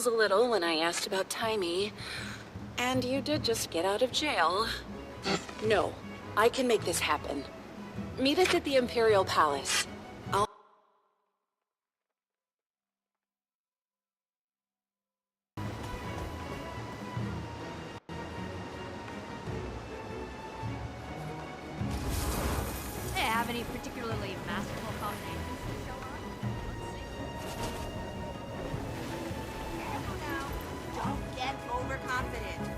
A little when I asked about Timey, and you did just get out of jail. No, I can make this happen. Meet us at the Imperial Palace. I'll... Hey, have any particularly masterful combinations to show on? Careful now. Don't get overconfident.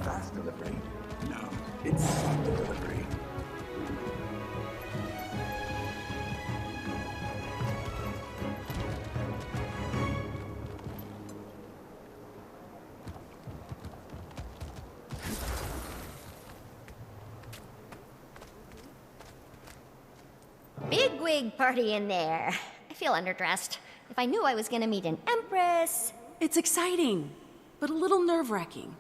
Fast delivery? No, it's slow delivery. Bigwig party in there. I feel underdressed. If I knew I was gonna meet an empress... It's exciting, but a little nerve-wracking.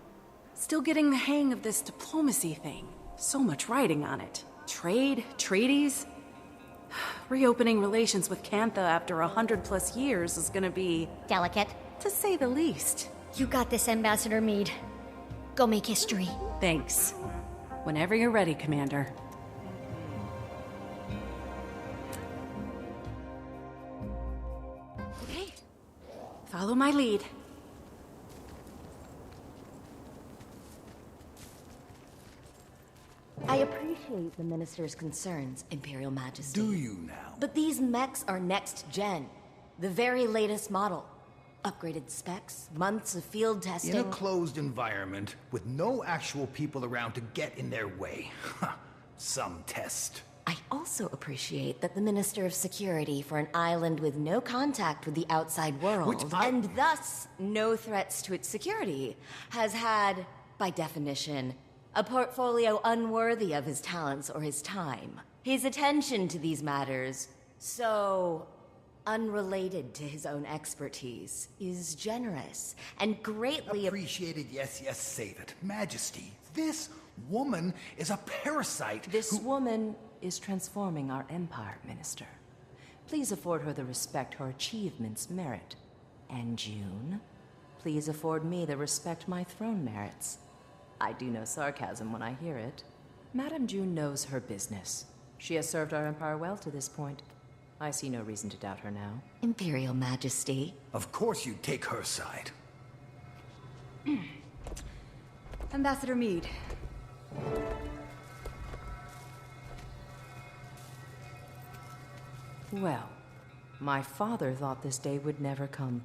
Still getting the hang of this diplomacy thing. So much writing on it. Trade, treaties. Reopening relations with Cantha after 100+ years is gonna be... delicate. to say the least. You got this, Ambassador Meade. Go make history. Thanks. Whenever you're ready, Commander. Okay. Follow my lead. I appreciate the Minister's concerns, Imperial Majesty. Do you now? But these mechs are next gen. The very latest model. Upgraded specs, months of field testing. In a closed environment, with no actual people around to get in their way. Some test. I also appreciate that the Minister of Security for an island with no contact with the outside world, and thus no threats to its security, has had, by definition, a portfolio unworthy of his talents or his time. His attention to these matters, so unrelated to his own expertise, is generous and greatly appreciated. Yes, yes, save it. Majesty, this woman is a parasite. This woman is transforming our empire, Minister. Please afford her the respect her achievements merit. And June, please afford me the respect my throne merits. I do know sarcasm when I hear it. Madame June knows her business. She has served our empire well to this point. I see no reason to doubt her now. Imperial Majesty. Of course you'd take her side. Ambassador Meade. Well, my father thought this day would never come.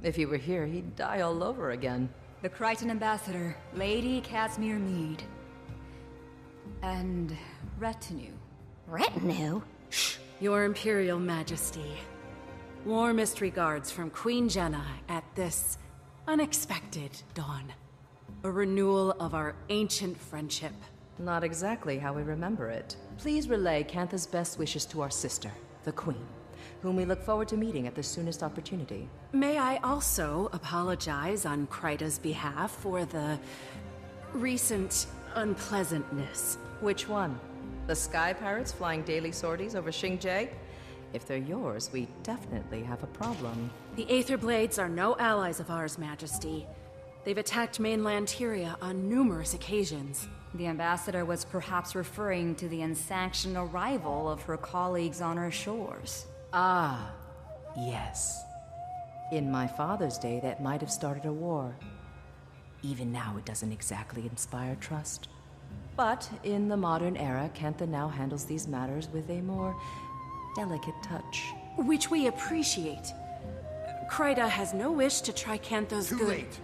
If he were here, he'd die all over again. The Crichton Ambassador, Lady Casimir Meade. And retinue. Retinue? Shh. Your Imperial Majesty. Warmest regards from Queen Jenna at this unexpected dawn. A renewal of our ancient friendship. Not exactly how we remember it. Please relay Cantha's best wishes to our sister, the Queen, whom we look forward to meeting at the soonest opportunity. May I also apologize on Kryta's behalf for the recent unpleasantness. Which one? The Sky Pirates flying daily sorties over Xingje? If they're yours, we definitely have a problem. The Aether Blades are no allies of ours, Majesty. They've attacked mainland Tyria on numerous occasions. The ambassador was perhaps referring to the unsanctioned arrival of her colleagues on our shores. Ah, yes. In my father's day, that might have started a war. Even now, it doesn't exactly inspire trust. But in the modern era, Cantha now handles these matters with a more delicate touch. Which we appreciate. Kryda has no wish to try Cantha's Too good... late.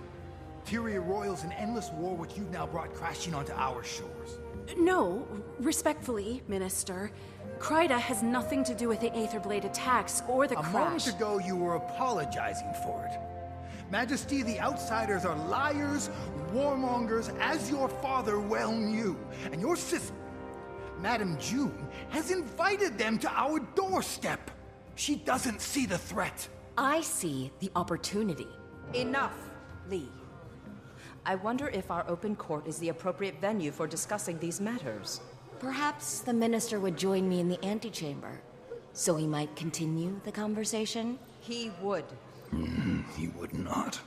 Tyria roils an endless war which you've now brought crashing onto our shores. No, respectfully, Minister. Kryda has nothing to do with the Aetherblade attacks or the A crash. moment ago, you were apologizing for it. Majesty, the Outsiders are liars, warmongers, as your father well knew. And your sister, Madame June, has invited them to our doorstep. She doesn't see the threat. I see the opportunity. Enough, Lee. I wonder if our open court is the appropriate venue for discussing these matters. Perhaps the minister would join me in the antechamber, so we might continue the conversation? He would. He would not.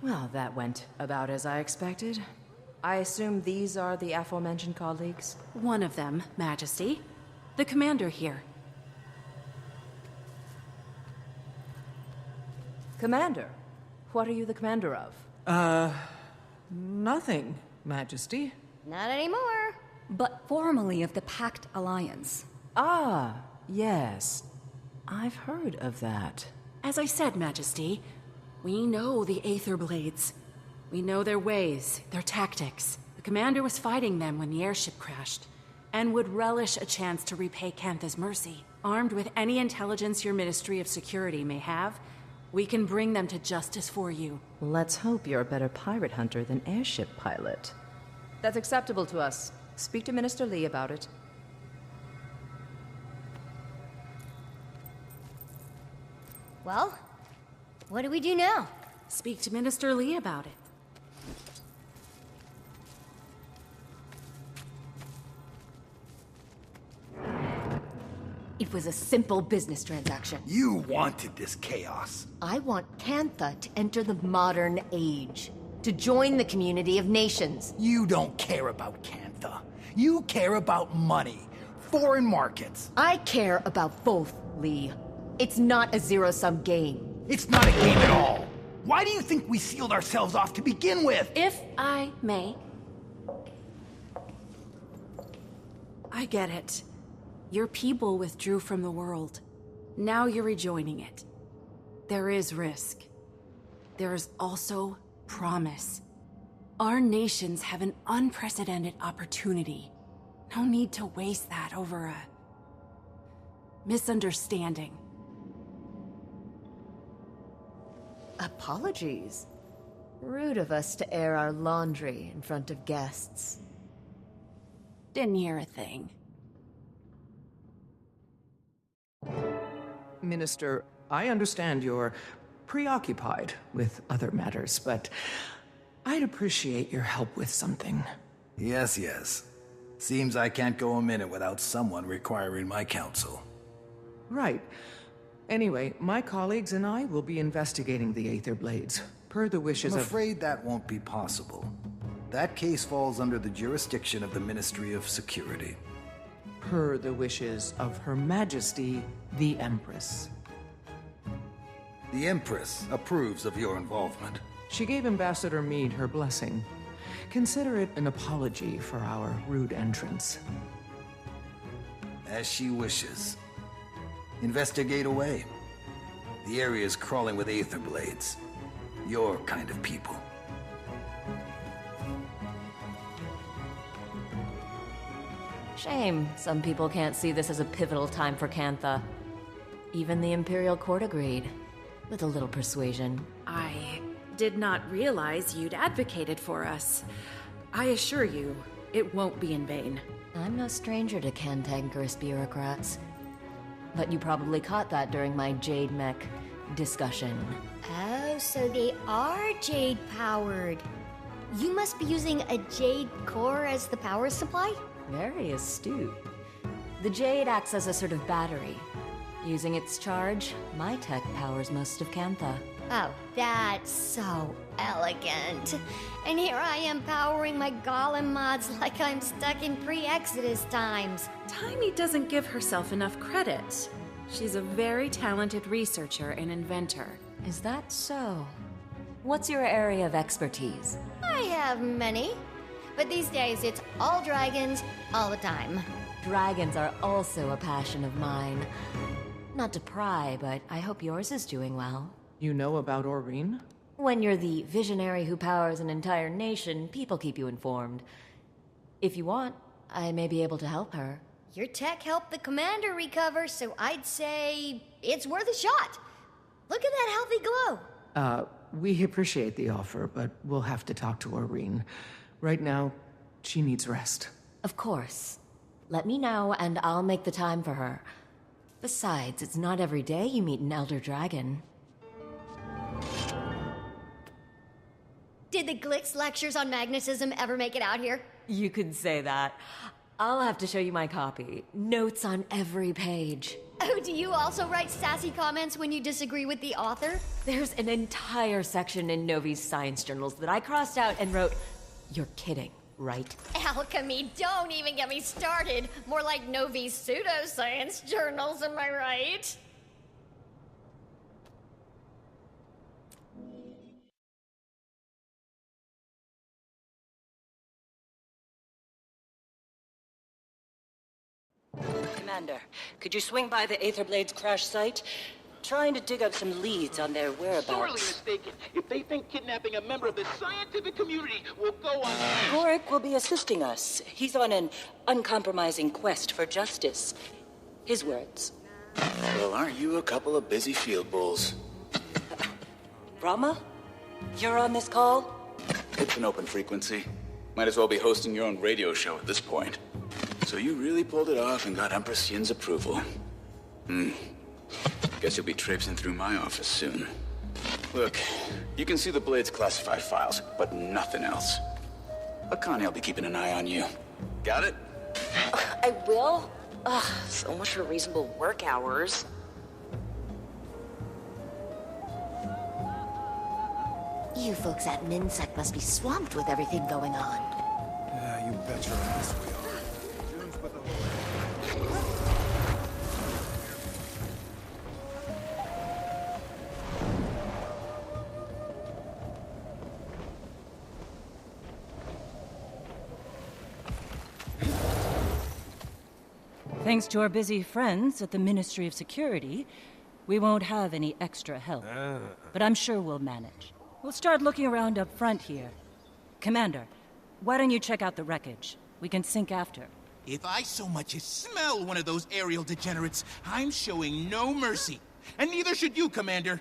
Well, that went about as I expected. I assume these are the aforementioned colleagues? One of them, Majesty. The commander here. Commander, what are you the commander of? Nothing, Majesty. Not anymore. But formerly of the Pact Alliance. Ah, yes. I've heard of that. As I said, Majesty, we know the Aetherblades. We know their ways, their tactics. The commander was fighting them when the airship crashed, and would relish a chance to repay Cantha's mercy. Armed with any intelligence your Ministry of Security may have, we can bring them to justice for you. Let's hope you're a better pirate hunter than airship pilot. That's acceptable to us. Speak to Minister Lee about it. Well, what do we do now? Speak to Minister Lee about it. It was a simple business transaction. You wanted this chaos. I want Cantha to enter the modern age, to join the community of nations. You don't care about Cantha. You care about money, foreign markets. I care about both, Lee. It's not a zero-sum game. It's not a game at all. Why do you think we sealed ourselves off to begin with? If I may. I get it. Your people withdrew from the world. Now you're rejoining it. There is risk. There is also promise. Our nations have an unprecedented opportunity. No need to waste that over a misunderstanding. Apologies. Rude of us to air our laundry in front of guests. Didn't hear a thing. Minister, I understand you're preoccupied with other matters, but I'd appreciate your help with something. Yes, yes. Seems I can't go a minute without someone requiring my counsel. Right. Anyway, my colleagues and I will be investigating the Aetherblades, per the wishes I'm of... afraid that won't be possible. That case falls under the jurisdiction of the Ministry of Security. Per the wishes of Her Majesty, the Empress. The Empress approves of your involvement. She gave Ambassador Meade her blessing. Consider it an apology for our rude entrance. As she wishes. Investigate away. The area is crawling with Aetherblades. Your kind of people. Shame some people can't see this as a pivotal time for Cantha. Even the Imperial Court agreed, with a little persuasion. I did not realize you'd advocated for us. I assure you, it won't be in vain. I'm no stranger to cantankerous bureaucrats. But you probably caught that during my Jade Mech discussion. Oh, so they are Jade-powered. You must be using a Jade core as the power supply? Very astute. The Jade acts as a sort of battery. Using its charge, my tech powers most of Cantha. Oh, that's so elegant. And here I am powering my Golem mods like I'm stuck in pre-Exodus times. Tiny doesn't give herself enough credit. She's a very talented researcher and inventor. Is that so? What's your area of expertise? I have many, but these days it's all dragons, all the time. Dragons are also a passion of mine. Not to pry, but I hope yours is doing well. You know about Aurene? When you're the visionary who powers an entire nation, people keep you informed. If you want, I may be able to help her. Your tech helped the commander recover, so I'd say it's worth a shot. Look at that healthy glow. We appreciate the offer, but we'll have to talk to Aurene. Right now, she needs rest. Of course. Let me know, and I'll make the time for her. Besides, it's not every day you meet an elder dragon. Did the Glix lectures on magnetism ever make it out here? You could say that. I'll have to show you my copy. Notes on every page. Oh, do you also write sassy comments when you disagree with the author? There's an entire section in Novi's science journals that I crossed out and wrote, "You're kidding, right?" Alchemy, don't even get me started. More like Novi's pseudoscience journals, am I right? Commander, could you swing by the Aetherblade's crash site? Trying to dig up some leads on their whereabouts. Sorely mistaken. If they think kidnapping a member of the scientific community will go on... Gorik will be assisting us. He's on an uncompromising quest for justice. His words. Well, aren't you a couple of busy field bulls? Rama? You're on this call? It's an open frequency. Might as well be hosting your own radio show at this point. So you really pulled it off and got Empress Yin's approval. Guess you'll be traipsing through my office soon. Look, you can see the Blade's classified files, but nothing else. Akane will be keeping an eye on you. Got it? I will? Ugh, so much for reasonable work hours. You folks at MinSec must be swamped with everything going on. Yeah, you bet your ass we are. June's with the Thanks to our busy friends at the Ministry of Security, we won't have any extra help. But I'm sure we'll manage. We'll start looking around up front here. Commander, why don't you check out the wreckage? We can sync after. If I so much as smell one of those aerial degenerates, I'm showing no mercy. And neither should you, Commander.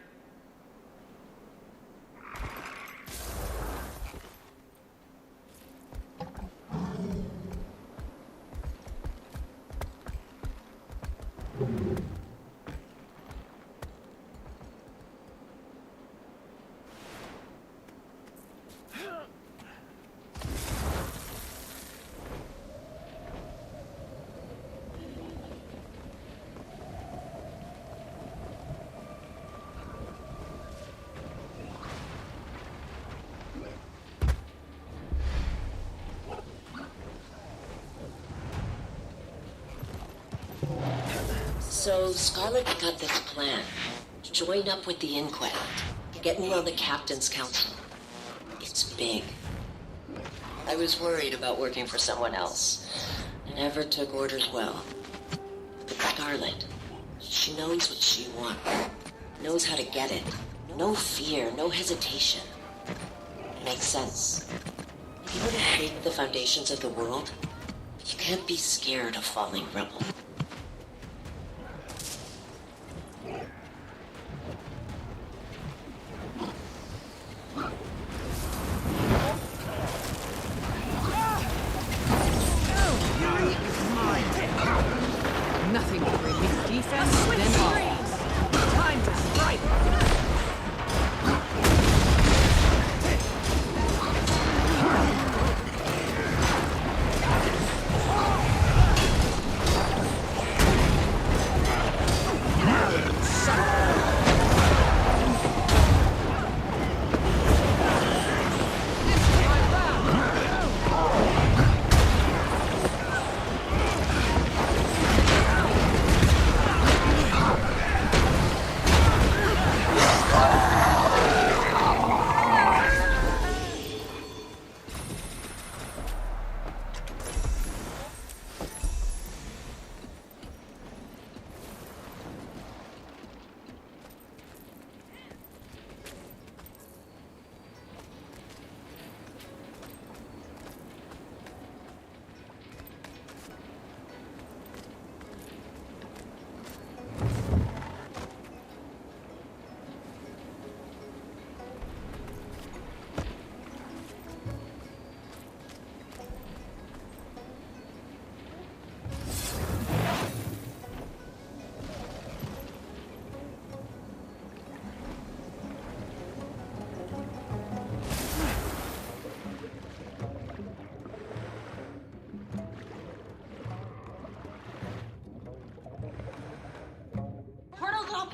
So Scarlet got this plan. Join up with the Inquest. Get me on the Captain's Council. It's big. I was worried about working for someone else. Never took orders well. But Scarlet, she knows what she wants. Knows how to get it. No fear, no hesitation. Makes sense. People who shape the foundations of the world, you can't be scared of falling rebel. Nothing will bring me defense, then offense. Time to strike!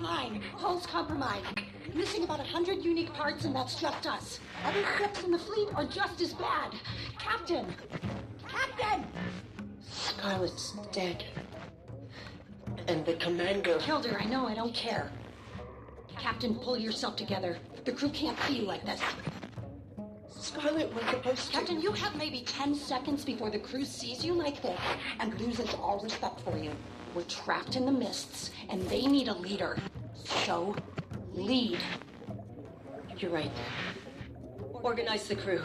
Fine. Hull's compromised. Missing about 100 unique parts, and that's just us. Other ships in the fleet are just as bad. Captain! Captain! Scarlet's dead. And the commander... Killed her, I know, I don't care. Captain, pull yourself together. The crew can't see you like this. Scarlet was supposed to... Captain, you have maybe 10 seconds before the crew sees you like this and loses all respect for you. We're trapped in the mists, and they need a leader. So, lead. You're right. Organize the crew.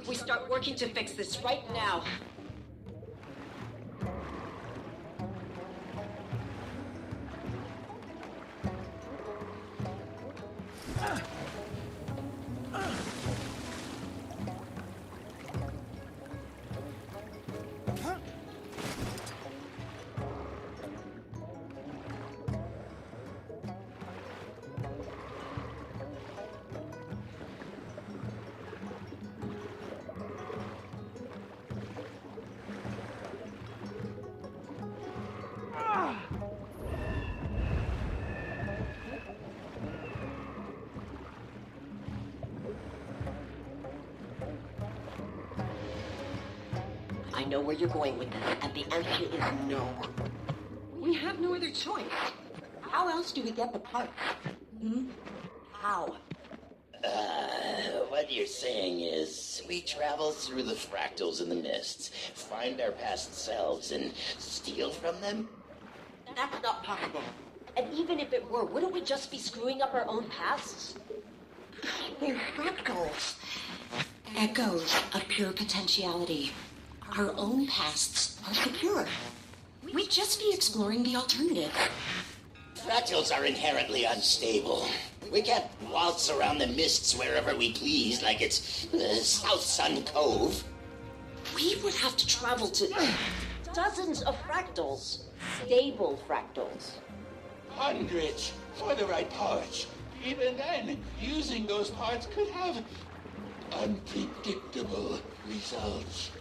We start working to fix this right now. I know where you're going with this, and the answer is no. We have no other choice. How else do we get the parts? How? What you're saying is, we travel through the fractals in the mists, find our past selves, and steal from them? That's not possible. And even if it were, wouldn't we just be screwing up our own pasts? They're fractals. Echoes of pure potentiality. Our own pasts are secure. We'd just be exploring the alternative. Fractals are inherently unstable. We can't waltz around the mists wherever we please like it's South Sun Cove. We would have to travel to dozens of fractals. Stable fractals. Hundreds for the right parts. Even then, using those parts could have unpredictable results.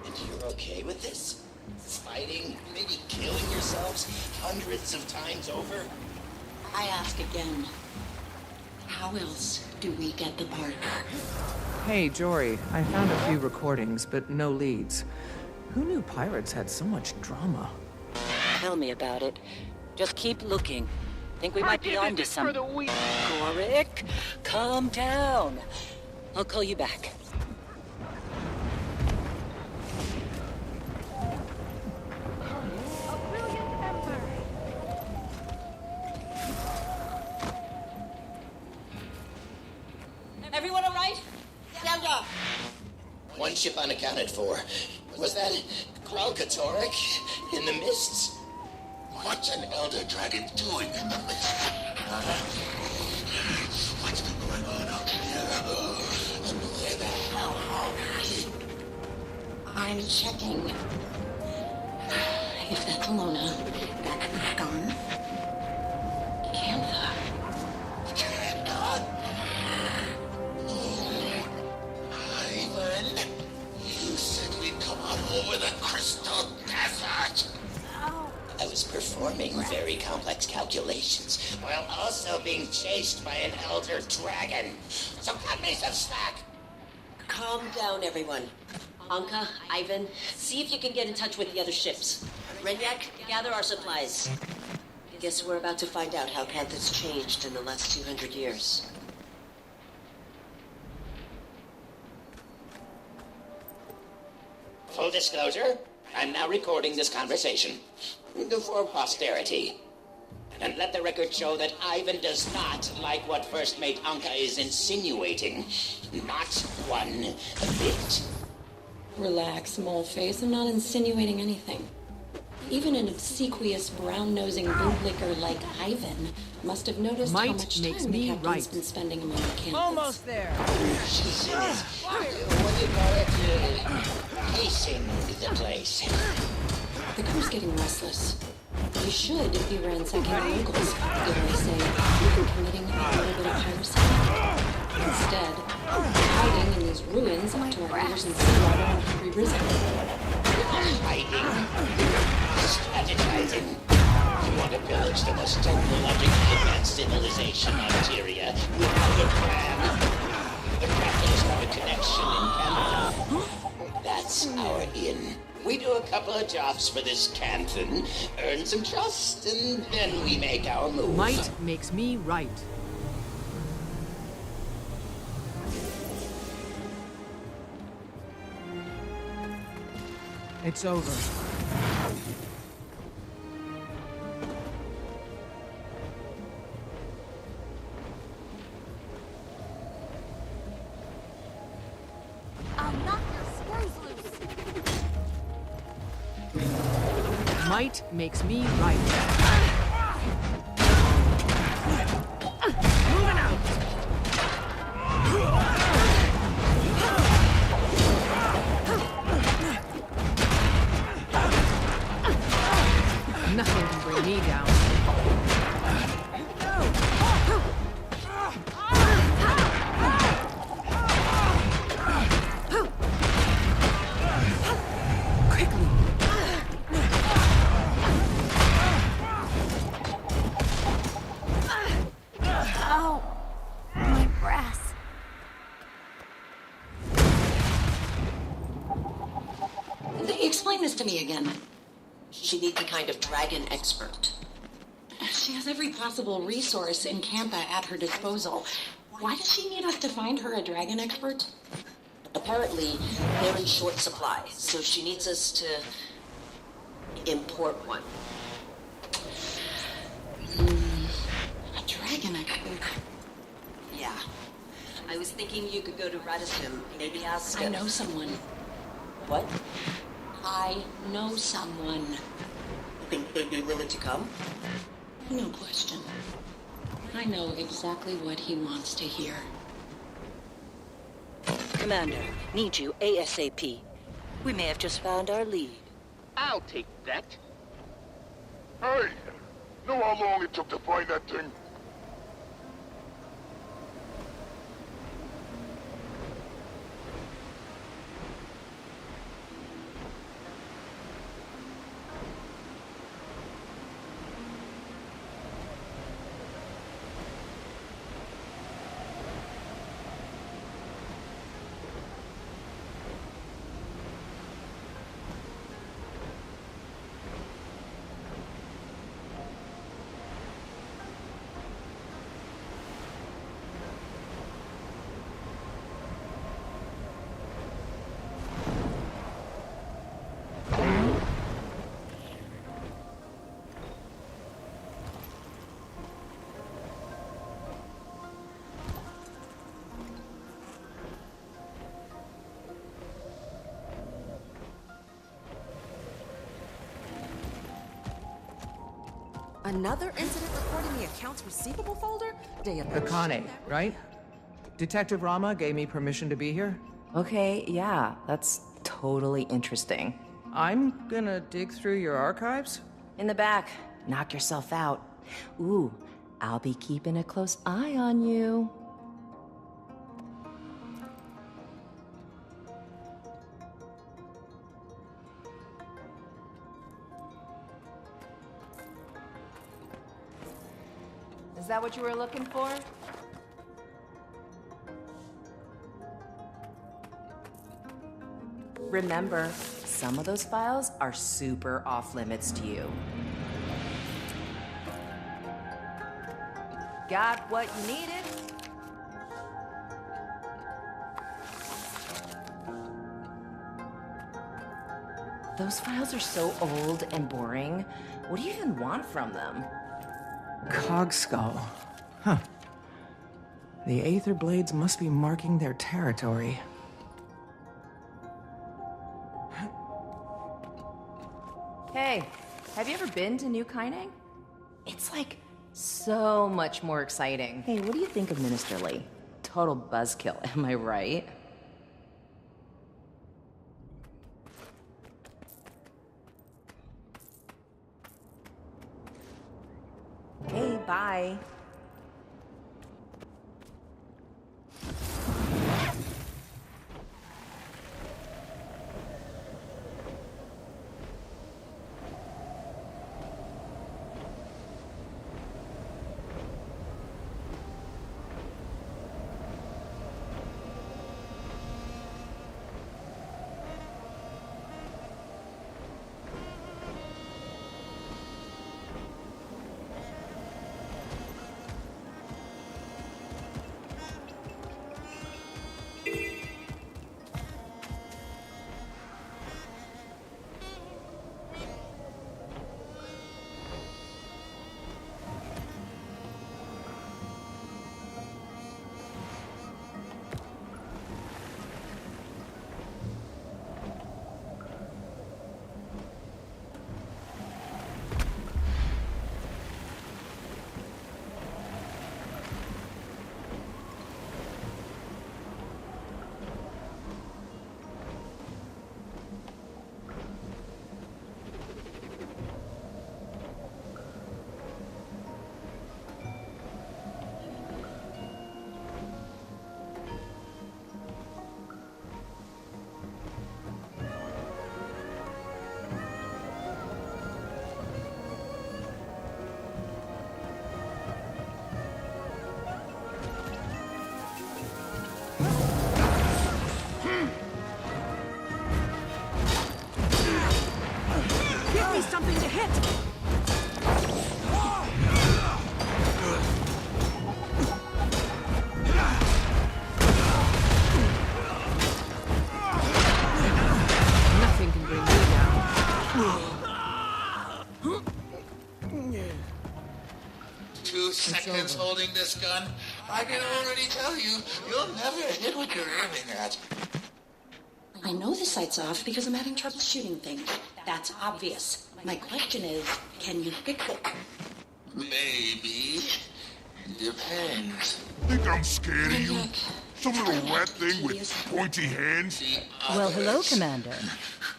And you're okay with this? Fighting, maybe killing yourselves hundreds of times over? I ask again. How else do we get the part? Hey, Jory, I found a few recordings, but no leads. Who knew pirates had so much drama? Tell me about it. Just keep looking. Think we might be onto something. Gorik, calm down. I'll call you back. Everyone all right? Stand up. One ship unaccounted for. Was that Kralkatorek in the mists? What's an elder dragon doing in the mist? What's been going on out here? And where the hell are we? I'm checking. If that's Alona, that's the Scum. Cantha. Ivan, you said we'd come out over the Crystal Desert. I was performing very complex calculations while also being chased by an elder dragon. So cut me some slack. Calm down, everyone. Anka, Ivan, see if you can get in touch with the other ships. Renyak, gather our supplies. Guess we're about to find out how Cantha's changed in the last 200 years. Full disclosure, I'm now recording this conversation for posterity. And let the record show that Ivan does not like what First Mate Anka is insinuating. Not one bit. Relax, Moleface. I'm not insinuating anything. Even an obsequious, brown-nosing bootlicker like Ivan must have noticed how much time the captain's been spending among the campus. Almost there. She's what do you call it? Pacing the place. The crew's getting restless. We should be ransacking the locals, dare I say, and committing a little bit of piracy. Instead, we're hiding in these ruins up to our ears in seawater and hungry risen. Hiding. Strategizing. You want to pillage the most technologically advanced civilization on Tyria without a plan? The capitalists have a connection in Canada. That's our in. We do a couple of jobs for this Canthan, earn some trust, and then we make our move. Might makes me right. It's over. I'll knock your screws loose. Might makes me right. Moving out! Nothing can bring me down. Quickly! Ow! My breast. Explain this to me again. She needs a kind of dragon expert. She has every possible resource in Cantha at her disposal. Why does she need us to find her a dragon expert? Apparently, they're in short supply, so she needs us to import one. A dragon expert? Yeah. I was thinking you could go to Radisson, maybe ask... I know someone. What? I know someone. Think they'd be willing to come? No question. I know exactly what he wants to hear. Commander, need you ASAP. We may have just found our lead. I'll take that. Hey! Know how long it took to find that thing? Another incident reporting the accounts receivable folder? Akane, right? Detective Rama gave me permission to be here. Okay, yeah, that's totally interesting. I'm gonna dig through your archives? In the back. Knock yourself out. Ooh, I'll be keeping a close eye on you. Is that what you were looking for? Remember, some of those files are super off-limits to you. Got what you needed? Those files are so old and boring. What do you even want from them? Cog skull. Huh. The Aether Blades must be marking their territory. Hey, have you ever been to New Kaineng? It's like so much more exciting. Hey, what do you think of Minister Lee? Total buzzkill, am I right? Okay, bye. wielding this gun, I can already tell you, you'll never hit what you're aiming at. I know the sight's off because I'm having trouble shooting things. That's obvious. My question is, can you fix it? Maybe. Depends. Think I'm scared of you? Some little rat thing with pointy hands? Well, hello, Commander.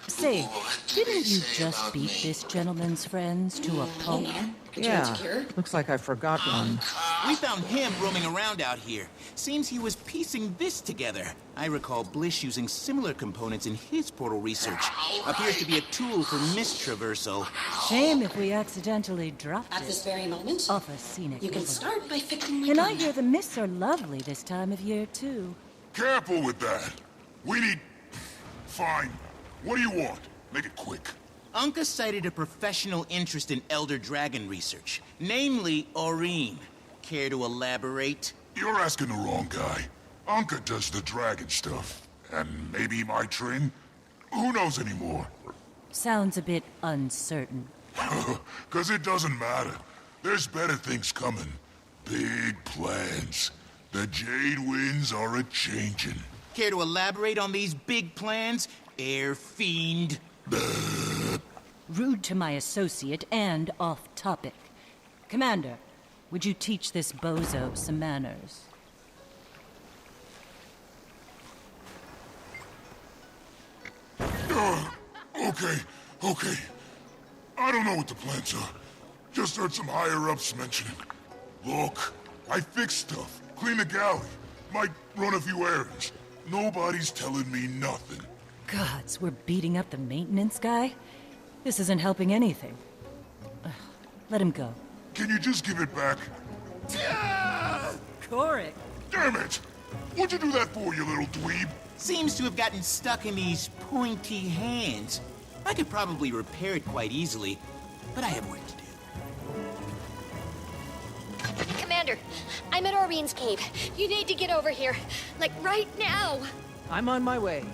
Say, didn't you just beat this gentleman's friends to a pulp? Yeah, looks like I forgot one. We found him roaming around out here. Seems he was piecing this together. I recall Blish using similar components in his portal research. Appears to be a tool for mist traversal. Shame if we accidentally dropped At it. this very moment, Off a scenic you can overlook. start by fixing my And gun. I hear the mists are lovely this time of year, too. Careful with that. We need... Fine. What do you want? Make it quick. Anka cited a professional interest in Elder Dragon research, namely Aurene. Care to elaborate? You're asking the wrong guy. Anka does the dragon stuff. And maybe my train? Who knows anymore? Sounds a bit uncertain. 'Cause it doesn't matter. There's better things coming. Big plans. The Jade Winds are a-changin'. Care to elaborate on these big plans, Air Fiend? Rude to my associate and off topic. Commander, would you teach this bozo some manners? Okay. I don't know what the plans are. Just heard some higher-ups mentioning. Look, I fix stuff, clean the galley, might run a few errands. Nobody's telling me nothing. Gods, we're beating up the maintenance guy? This isn't helping anything. Ugh, let him go. Can you just give it back? Korik! Damn it! What'd you do that for, you little dweeb? Seems to have gotten stuck in these pointy hands. I could probably repair it quite easily, but I have work to do. Commander, I'm at Aurene's cave. You need to get over here. Like, right now. I'm on my way.